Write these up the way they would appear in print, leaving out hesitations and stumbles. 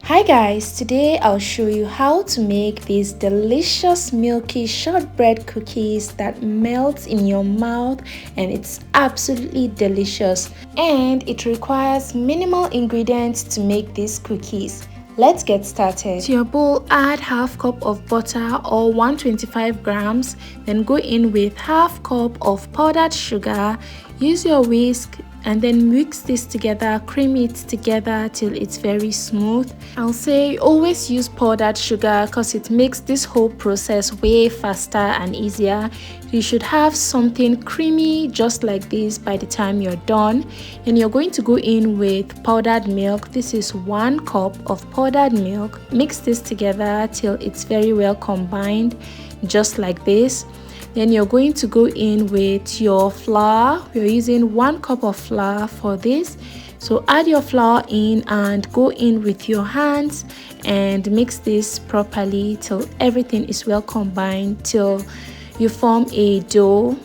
Hi guys, today I'll show you how to make these delicious milky shortbread cookies that melt in your mouth, and it's absolutely delicious, and it requires minimal ingredients to make these cookies. Let's get started. To your bowl, add half cup of butter or 125 grams, then go in with half cup of powdered sugar. Use your whisk and then mix this together, cream it together till it's very smooth. I'll say always use powdered sugar because it makes this whole process way faster and easier. You should have something creamy just like this by the time you're done. And you're going to go in with powdered milk. This is 1 cup of powdered milk. Mix this together till it's very well combined, just like this. Then you're going to go in with your flour. We're using 1 cup of flour for this. So add your flour in and go in with your hands and mix this properly till everything is well combined, till you form a dough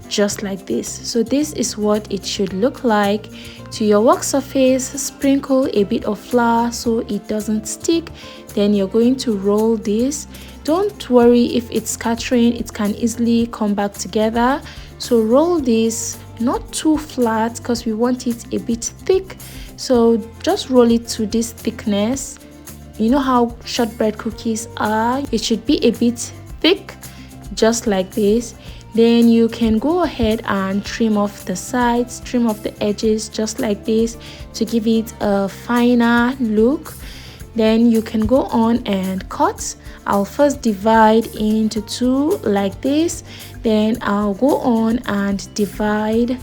just like this. So this is what it should look like. To your work surface, sprinkle a bit of flour so it doesn't stick. Then you're going to roll this. Don't worry if it's scattering, it can easily come back together. So roll this not too flat because we want it a bit thick. So just roll it to this thickness. You know how shortbread cookies are, it should be a bit thick, just like this. Then you can go ahead and trim off the sides, trim off the edges just like this to give it a finer look. Then you can go on and cut. I'll first divide into 2 like this. Then I'll go on and divide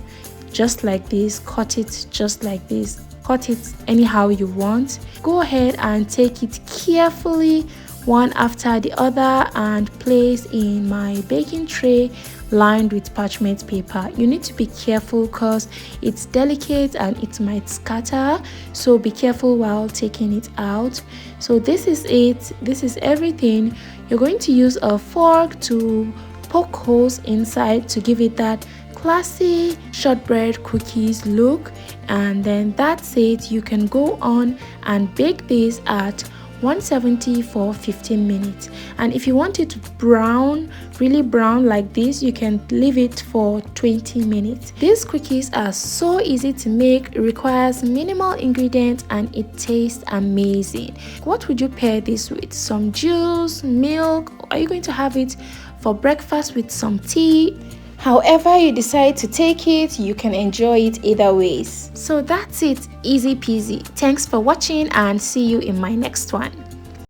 just like this, cut it just like this, cut it anyhow you want. Go ahead and take it carefully one after the other and place in my baking tray lined with parchment paper. You need to be careful because it's delicate and it might scatter, so be careful while taking it out. So this is it, this is everything. You're going to use a fork to poke holes inside to give it that classy shortbread cookies look, and then that's it. You can go on and bake this at 170 for 15 minutes, and if you want it brown, really brown like this, you can leave it for 20 minutes. These cookies are so easy to make, it requires minimal ingredients and it tastes amazing. What would you pair this with? Some juice, milk? Are you going to have it for breakfast with some tea? However you decide to take it, you can enjoy it either ways. So that's it, easy peasy. Thanks for watching and see you in my next one.